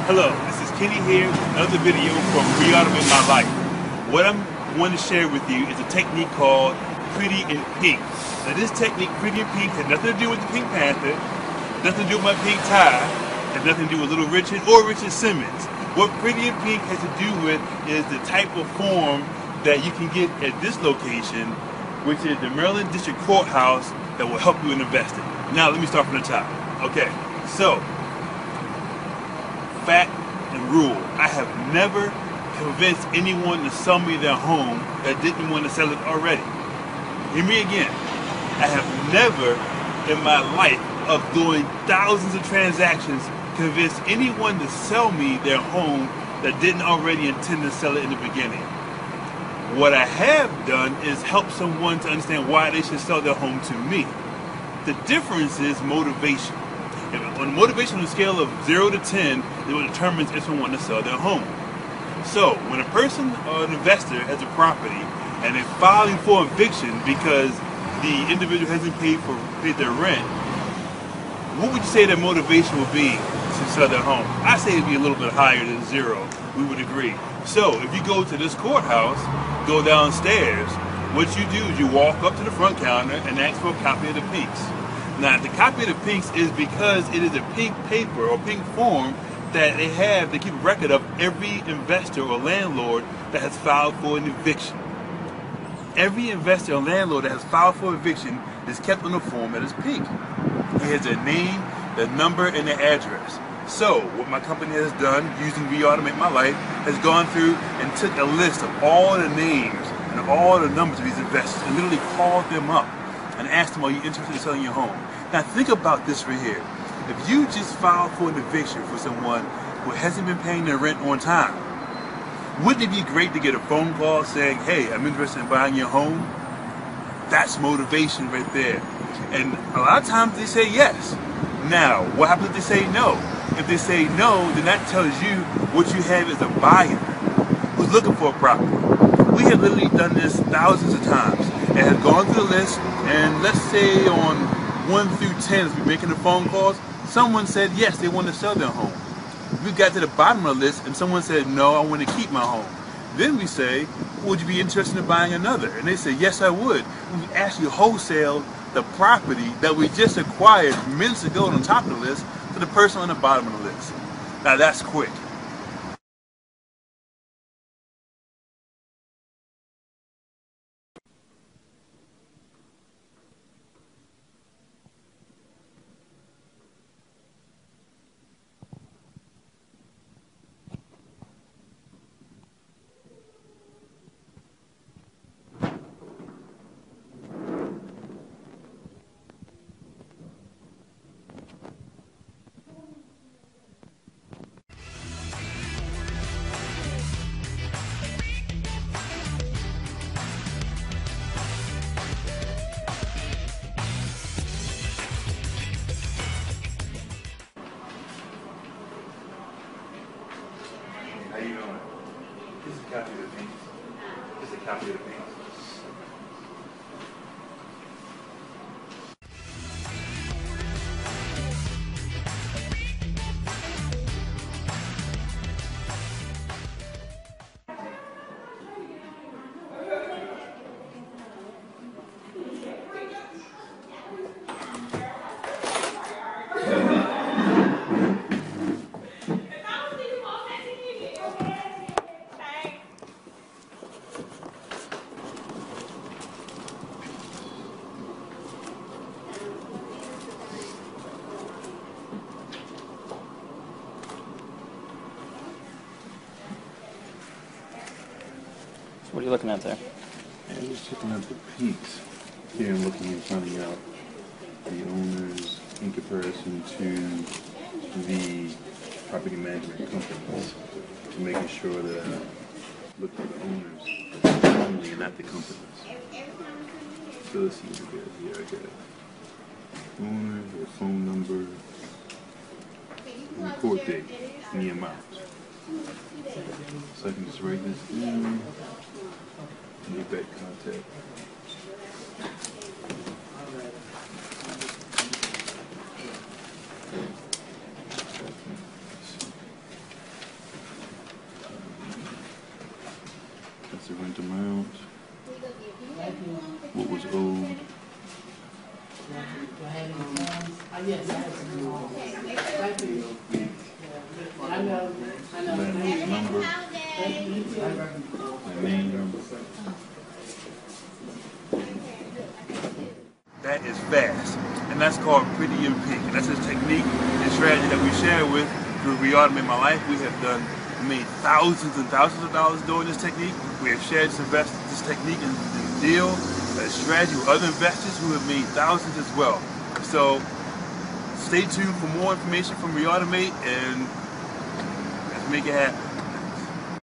Hello, this is Kenny here with another video from Reautomate My Life. What I'm going to share with you is a technique called Pretty in Pink. Now this technique, Pretty in Pink, has nothing to do with the Pink Panther, nothing to do with my pink tie, has nothing to do with Little Richard or Richard Simmons. What Pretty in Pink has to do with is the type of form that you can get at this location, which is the Maryland District Courthouse, that will help you in investing. Now let me start from the top. Okay, so fact and rule, I have never convinced anyone to sell me their home that didn't want to sell it already. Hear me again. I have never in my life of doing thousands of transactions convinced anyone to sell me their home that didn't already intend to sell it in the beginning. What I have done is help someone to understand why they should sell their home to me. The difference is motivation. On a motivational scale of 0 to 10, it will determine if someone wants to sell their home. So, when a person or an investor has a property and they're filing for eviction because the individual hasn't paid their rent, what would you say their motivation would be to sell their home? I say it'd be a little bit higher than 0. We would agree. So, if you go to this courthouse, go downstairs, what you do is you walk up to the front counter and ask for a copy of the pinks. Now, the copy of the pinks is because it is a pink paper or pink form that they keep a record of every investor or landlord that has filed for an eviction. Every investor or landlord that has filed for eviction is kept on a form that is pink. It has their name, their number, and their address. So, what my company has done, using Reautomate My Life, has gone through and took a list of all the names and all the numbers of these investors and literally called them up and ask them, are you interested in selling your home? Now think about this right here. If you just filed for an eviction for someone who hasn't been paying their rent on time, wouldn't it be great to get a phone call saying, hey, I'm interested in buying your home? That's motivation right there. And a lot of times they say yes. Now, what happens if they say no? If they say no, then that tells you what you have is a buyer who's looking for a property. We have literally done this thousands of times and have gone through the list, and let's say on 1 through 10, as we're making the phone calls, someone said yes, they want to sell their home. We got to the bottom of the list and someone said no, I want to keep my home. Then we say, would you be interested in buying another? And they say, yes, I would. And we actually wholesale the property that we just acquired minutes ago on top of the list to the person on the bottom of the list. Now that's quick. How you doing? This is a copy of the pinks. This is a copy of the pinks. What are you looking at there? I'm just checking out the pinks. Here I'm looking and finding out the owners in comparison to the property management companies, to making sure that I look for the owners only and not the companies. So let's see what we got here. I got owner, their phone number, and the court date, and the amount. So I can just write this down. Make that contact. That's the rent amount. What was owed. Landlord's number. My name. That is fast, and that's called Pretty in Pink. And that's a technique and strategy that we share with through Reautomate My Life. We have made thousands and thousands of dollars doing this technique. We have shared this technique and deal, strategy with other investors who have made thousands as well. So stay tuned for more information from Reautomate, and let's make it happen.